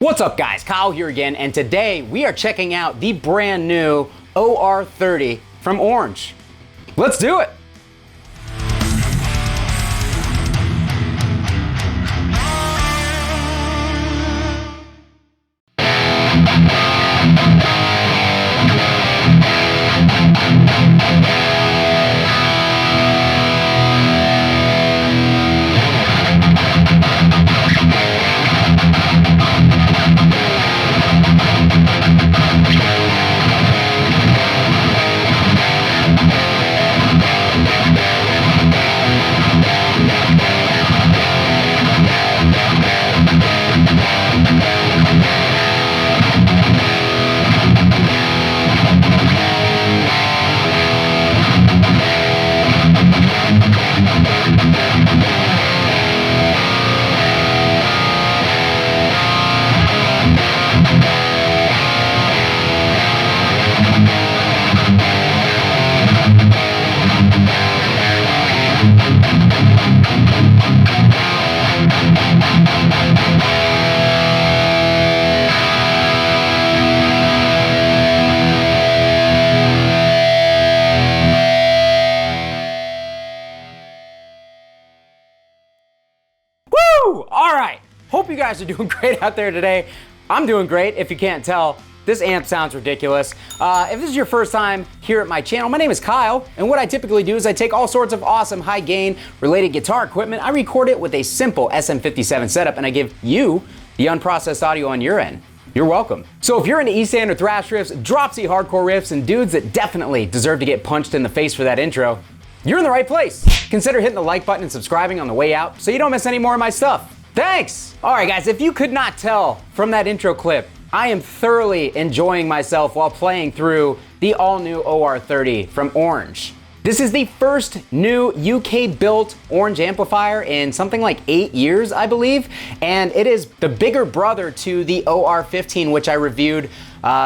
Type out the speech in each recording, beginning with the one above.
What's up guys, Kyle here again, and today we are checking out the brand new OR-30 from Orange. Let's do it! All right, hope you guys are doing great out there today. I'm doing great, if you can't tell. This amp sounds ridiculous. If this is your first time here at my channel, my name is Kyle, and what I typically do is I take all sorts of awesome high gain related guitar equipment, I record it with a simple SM57 setup, and I give you the unprocessed audio on your end. You're welcome. So if you're into East End or thrash riffs, dropsy hardcore riffs, and dudes that definitely deserve to get punched in the face for that intro, you're in the right place. Consider hitting the like button and subscribing on the way out so you don't miss any more of my stuff. Thanks! All right guys, if you could not tell from that intro clip, I am thoroughly enjoying myself while playing through the all-new OR-30 from Orange. This is the first new UK-built Orange amplifier in something like 8 years, I believe, and it is the bigger brother to the OR-15, which I reviewed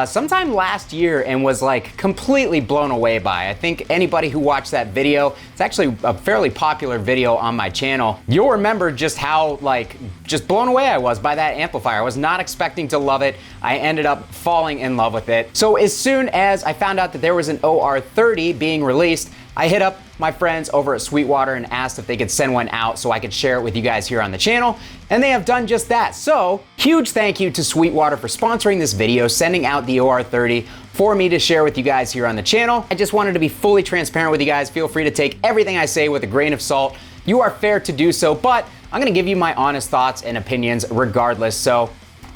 sometime last year and was like completely blown away by. I think anybody who watched that video, it's actually a fairly popular video on my channel, you'll remember just how just blown away I was by that amplifier. I was not expecting to love it. I ended up falling in love with it. So as soon as I found out that there was an OR-30 being released, I hit up my friends over at Sweetwater and asked if they could send one out so I could share it with you guys here on the channel, and they have done just that. So, huge thank you to Sweetwater for sponsoring this video, sending out the OR-30 for me to share with you guys here on the channel. I just wanted to be fully transparent with you guys. Feel free to take everything I say with a grain of salt. You are fair to do so, but I'm gonna give you my honest thoughts and opinions regardless, so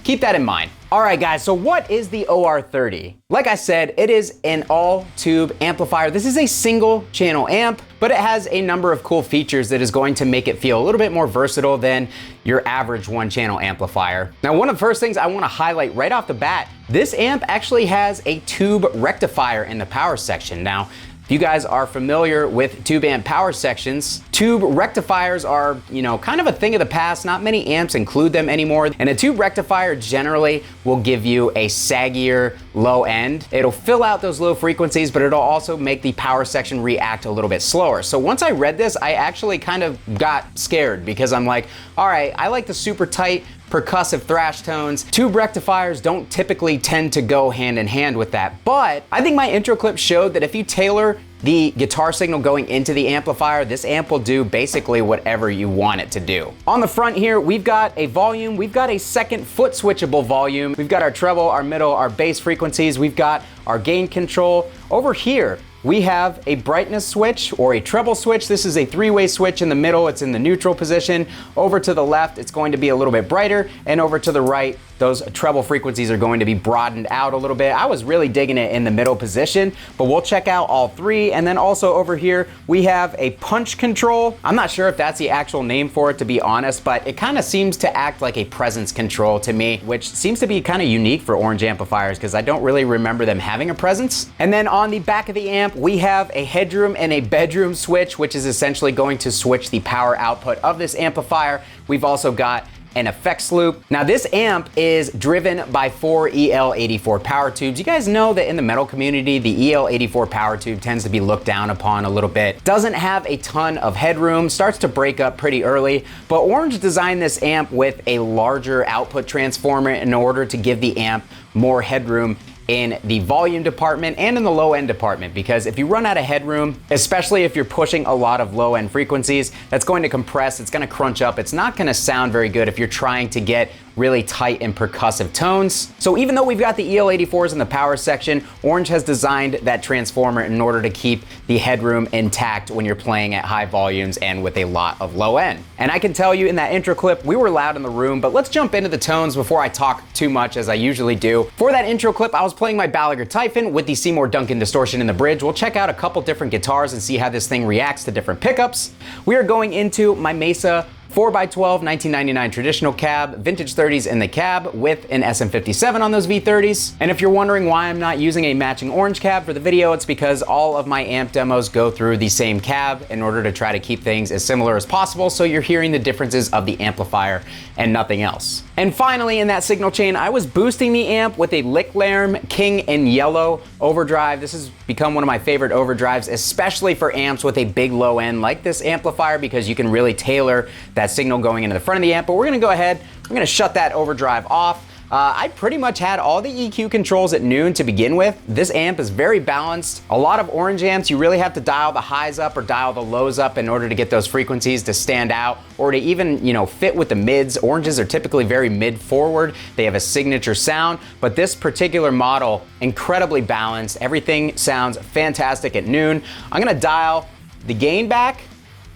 keep that in mind. All right guys, so what is the OR-30? Like I said, it is an all-tube amplifier. This is a single channel amp, but it has a number of cool features that is going to make it feel a little bit more versatile than your average one channel amplifier. Now, one of the first things I wanna highlight right off the bat, this amp actually has a tube rectifier in the power section. Now, if you guys are familiar with tube amp power sections, tube rectifiers are, kind of a thing of the past. Not many amps include them anymore. And a tube rectifier generally will give you a saggier low end. It'll fill out those low frequencies, but it'll also make the power section react a little bit slower. So once I read this, I actually kind of got scared because I'm like, all right, I like the super tight percussive thrash tones. Tube rectifiers don't typically tend to go hand in hand with that, but I think my intro clip showed that if you tailor the guitar signal going into the amplifier, this amp will do basically whatever you want it to do. On the front here, we've got a volume, we've got a second foot switchable volume, we've got our treble, our middle, our bass frequencies, we've got our gain control. Over here, we have a brightness switch or a treble switch. This is a three-way switch. In the middle, it's in the neutral position. Over to the left, it's going to be a little bit brighter, and over to the right, those treble frequencies are going to be broadened out a little bit. I was really digging it in the middle position, but we'll check out all three. And then also over here, we have a punch control. I'm not sure if that's the actual name for it, to be honest, but it kind of seems to act like a presence control to me, which seems to be kind of unique for Orange amplifiers because I don't really remember them having a presence. And then on the back of the amp, we have a headroom and a bedroom switch, which is essentially going to switch the power output of this amplifier. We've also got and effects loop. Now this amp is driven by 4 EL84 power tubes. You guys know that in the metal community, the EL84 power tube tends to be looked down upon a little bit. Doesn't have a ton of headroom, starts to break up pretty early, but Orange designed this amp with a larger output transformer in order to give the amp more headroom in the volume department and in the low end department, because if you run out of headroom, especially if you're pushing a lot of low end frequencies, that's going to compress, it's going to crunch up, it's not going to sound very good if you're trying to get really tight and percussive tones. So even though we've got the EL84s in the power section, Orange has designed that transformer in order to keep the headroom intact when you're playing at high volumes and with a lot of low end. And I can tell you in that intro clip, we were loud in the room, but let's jump into the tones before I talk too much as I usually do. For that intro clip, I was playing my Balaguer Typhon with the Seymour Duncan distortion in the bridge. We'll check out a couple different guitars and see how this thing reacts to different pickups. We are going into my Mesa 4x12 1999 traditional cab, vintage 30s in the cab with an SM57 on those V30s. And if you're wondering why I'm not using a matching orange cab for the video, it's because all of my amp demos go through the same cab in order to try to keep things as similar as possible, so you're hearing the differences of the amplifier and nothing else. And finally, in that signal chain, I was boosting the amp with a Lick-Larm King in Yellow overdrive. This has become one of my favorite overdrives, especially for amps with a big low end like this amplifier, because you can really tailor that signal going into the front of the amp. But we're gonna go ahead, we're gonna shut that overdrive off. I pretty much had all the EQ controls at noon to begin with. This amp is very balanced. A lot of Orange amps, you really have to dial the highs up or dial the lows up in order to get those frequencies to stand out or to even, fit with the mids. Oranges are typically very mid forward. They have a signature sound, but this particular model, incredibly balanced. Everything sounds fantastic at noon. I'm gonna dial the gain back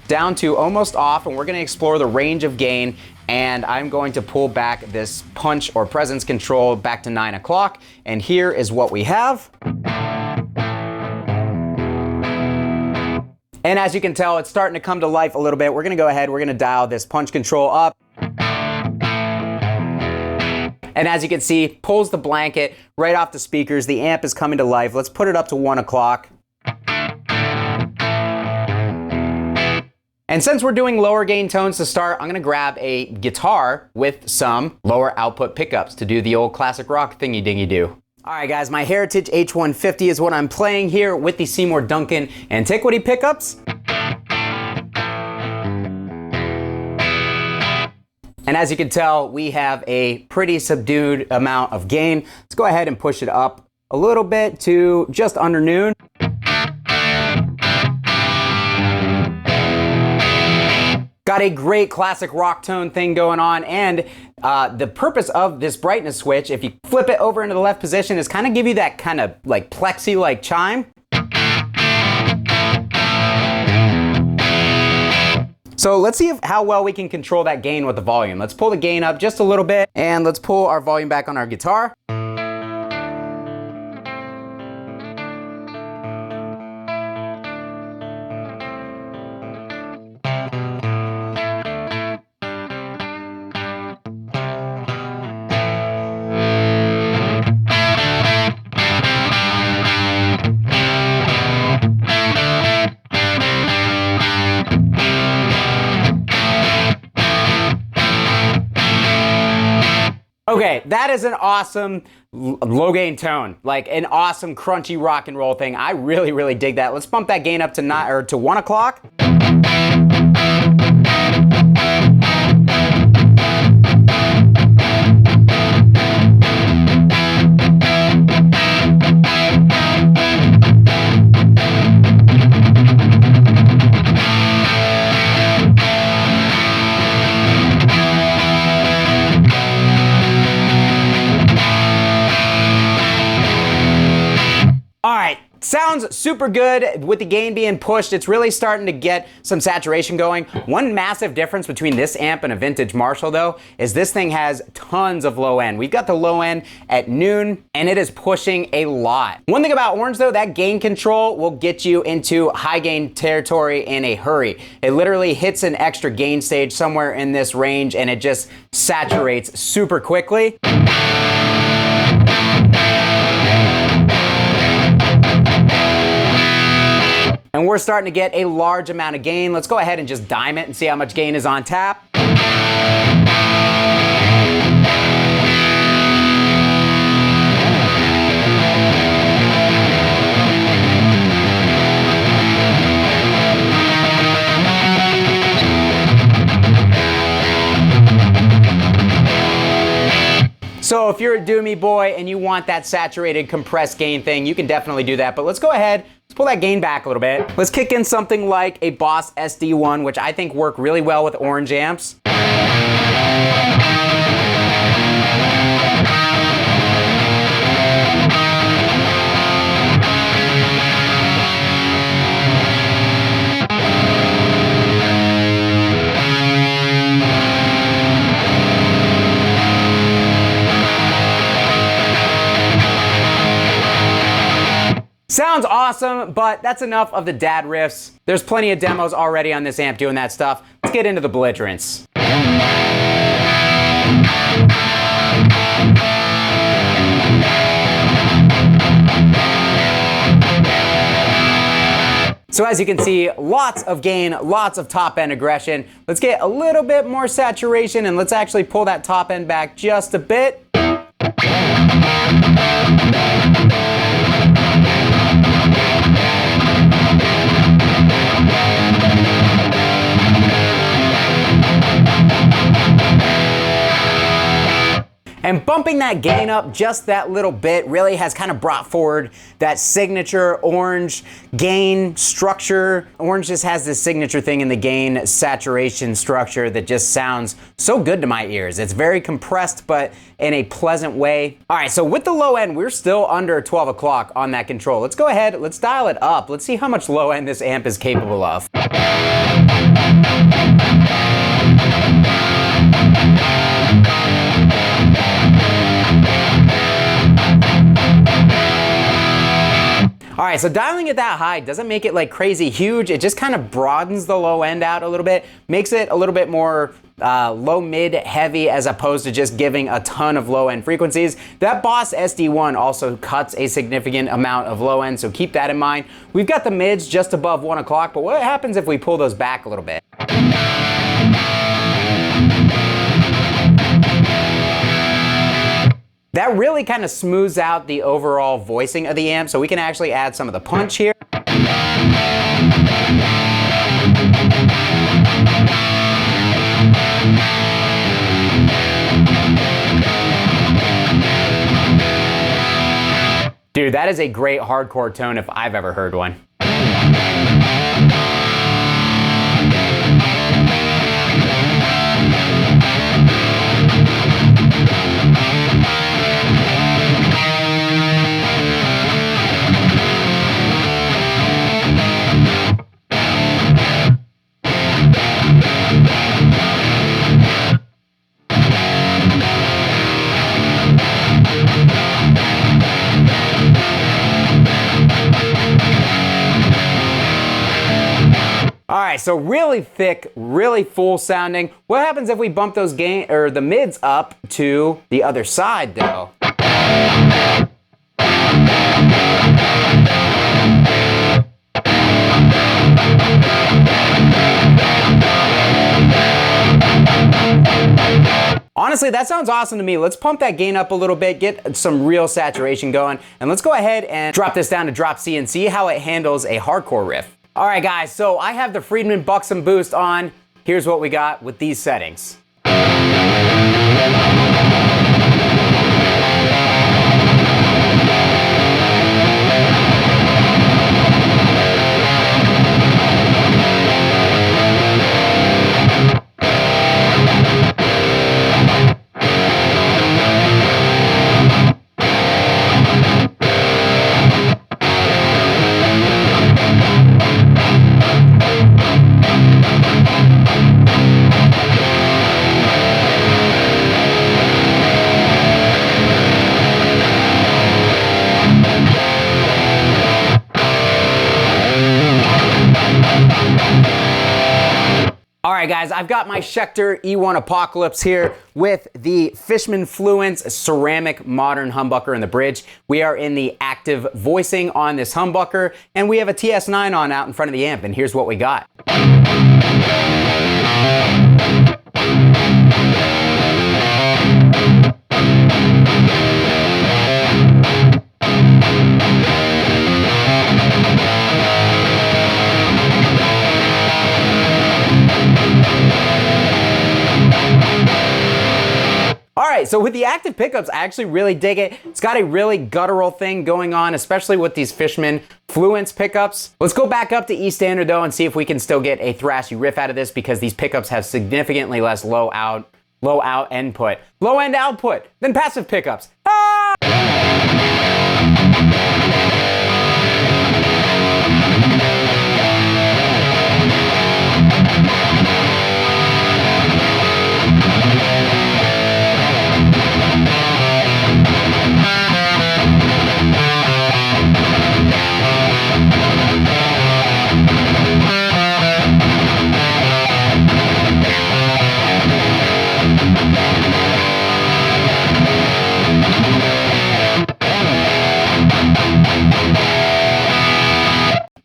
down to almost off, and we're gonna explore the range of gain, and I'm going to pull back this punch or presence control back to 9 o'clock, and here is what we have. And as you can tell, it's starting to come to life a little bit. We're gonna go ahead, we're gonna dial this punch control up. And as you can see, pulls the blanket right off the speakers. The amp is coming to life. Let's put it up to 1 o'clock. And since we're doing lower gain tones to start, I'm gonna grab a guitar with some lower output pickups to do the old classic rock thingy dingy do. All right guys, my Heritage H150 is what I'm playing here with the Seymour Duncan Antiquity pickups. And as you can tell, we have a pretty subdued amount of gain. Let's go ahead and push it up a little bit to just under noon. Got a great classic rock tone thing going on, and the purpose of this brightness switch, if you flip it over into the left position, is kind of give you that kind of like plexi-like chime. So let's see how well we can control that gain with the volume. Let's pull the gain up just a little bit, and let's pull our volume back on our guitar. Okay, that is an awesome low gain tone, like an awesome crunchy rock and roll thing. I really, really dig that. Let's bump that gain up to 1 o'clock. All right, sounds super good with the gain being pushed. It's really starting to get some saturation going. One massive difference between this amp and a vintage Marshall though, is this thing has tons of low end. We've got the low end at noon and it is pushing a lot. One thing about Orange though, that gain control will get you into high gain territory in a hurry. It literally hits an extra gain stage somewhere in this range and it just saturates super quickly. And we're starting to get a large amount of gain. Let's go ahead and just dime it and see how much gain is on tap. if you're a Doomy boy and you want that saturated compressed gain thing, you can definitely do that. But let's go ahead, let's pull that gain back a little bit. Let's kick in something like a Boss SD1, which I think work really well with orange amps. Sounds awesome, but that's enough of the dad riffs. There's plenty of demos already on this amp doing that stuff. Let's get into the belligerence. So as you can see, lots of gain, lots of top end aggression. Let's get a little bit more saturation and let's actually pull that top end back just a bit. And bumping that gain up just that little bit really has kind of brought forward that signature orange gain structure. Orange just has this signature thing in the gain saturation structure that just sounds so good to my ears. It's very compressed, but in a pleasant way. All right, so with the low end, we're still under 12 o'clock on that control. Let's go ahead, let's dial it up. Let's see how much low end this amp is capable of. All right, so dialing it that high doesn't make it like crazy huge. It just kind of broadens the low end out a little bit, makes it a little bit more low, mid, heavy, as opposed to just giving a ton of low end frequencies. That Boss SD1 also cuts a significant amount of low end, so keep that in mind. We've got the mids just above 1 o'clock, but what happens if we pull those back a little bit? That really kind of smooths out the overall voicing of the amp, so we can actually add some of the punch here. Dude, that is a great hardcore tone if I've ever heard one. All right, so really thick, really full sounding. What happens if we bump those gain or the mids up to the other side though? Honestly, that sounds awesome to me. Let's pump that gain up a little bit, get some real saturation going, and let's go ahead and drop this down to drop C and see how it handles a hardcore riff. All right, guys, so I have the Friedman Buxom Boost on. Here's what we got with these settings. All right, guys, I've got my Schecter E1 Apocalypse here with the Fishman Fluence ceramic modern humbucker in the bridge. We are in the active voicing on this humbucker, and we have a TS9 on out in front of the amp, and here's what we got. All right, right, so with the active pickups, I actually really dig it. It's got a really guttural thing going on, especially with these Fishman Fluence pickups. Let's go back up to E standard though and see if we can still get a thrashy riff out of this, because these pickups have significantly less low end output than passive pickups. Ah!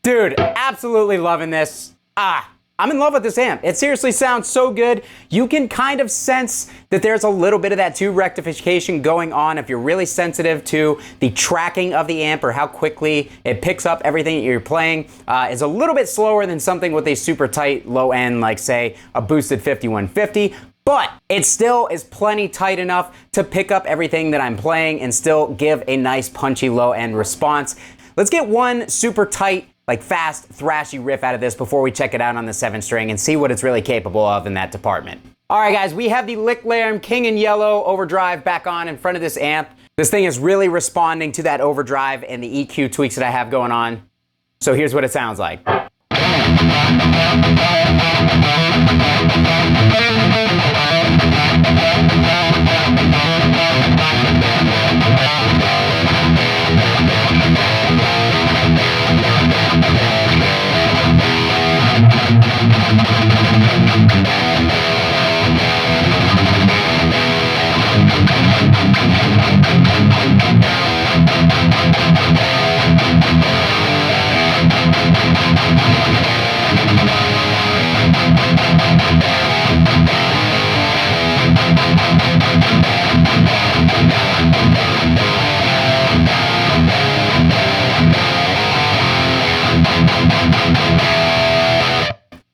Dude, absolutely loving this. I'm in love with this amp. It seriously sounds so good. You can kind of sense that there's a little bit of that tube rectification going on if you're really sensitive to the tracking of the amp or how quickly it picks up everything that you're playing. Is a little bit slower than something with a super tight low end, like say a boosted 5150. But it still is plenty tight enough to pick up everything that I'm playing and still give a nice punchy low end response. Let's get one super tight, like fast, thrashy riff out of this before we check it out on the 7-string and see what it's really capable of in that department. All right, guys, we have the Lick Larum King in Yellow overdrive back on in front of this amp. This thing is really responding to that overdrive and the EQ tweaks that I have going on. So here's what it sounds like.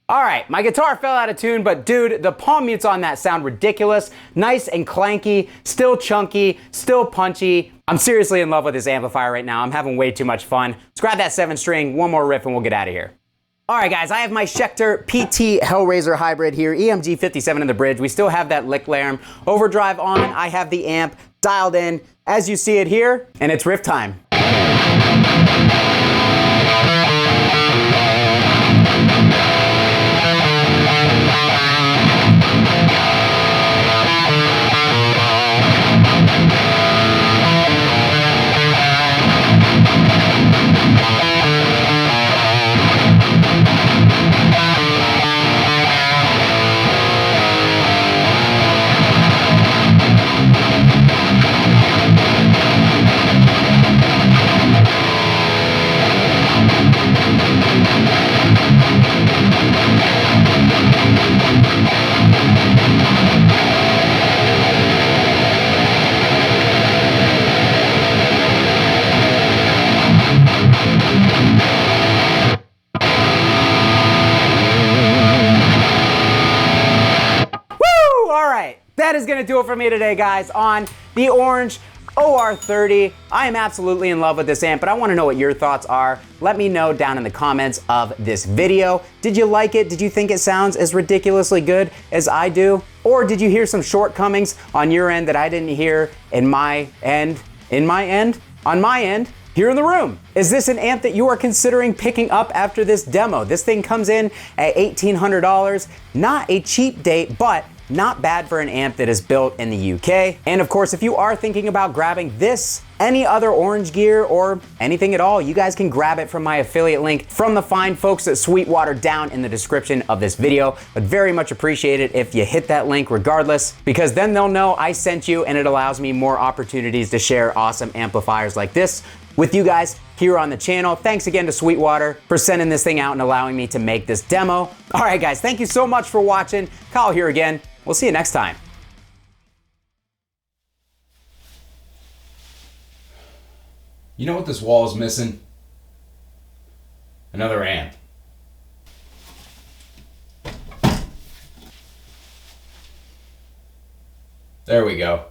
All right, my guitar fell out of tune, but dude, the palm mutes on that sound ridiculous. Nice and clanky, still chunky, still punchy. I'm seriously in love with this amplifier right now. I'm having way too much fun. Let's grab that 7-string, one more riff, and we'll get out of here. All right, guys, I have my Schecter PT Hellraiser Hybrid here, EMG 57 in the bridge. We still have that Lick Larum overdrive on. I have the amp dialed in as you see it here, and it's riff time. That is gonna do it for me today, guys, on the Orange OR-30. I am absolutely in love with this amp, but I wanna know what your thoughts are. Let me know down in the comments of this video. Did you like it? Did you think it sounds as ridiculously good as I do? Or did you hear some shortcomings on your end that I didn't hear on my end, here in the room? Is this an amp that you are considering picking up after this demo? This thing comes in at $1,800. Not a cheap date, but not bad for an amp that is built in the UK. And of course, if you are thinking about grabbing this, any other Orange gear, or anything at all, you guys can grab it from my affiliate link from the fine folks at Sweetwater down in the description of this video. I'd very much appreciate it if you hit that link regardless, because then they'll know I sent you and it allows me more opportunities to share awesome amplifiers like this with you guys here on the channel. Thanks again to Sweetwater for sending this thing out and allowing me to make this demo. All right, guys, thank you so much for watching. Kyle here again. We'll see you next time. You know what this wall is missing? Another amp. There we go.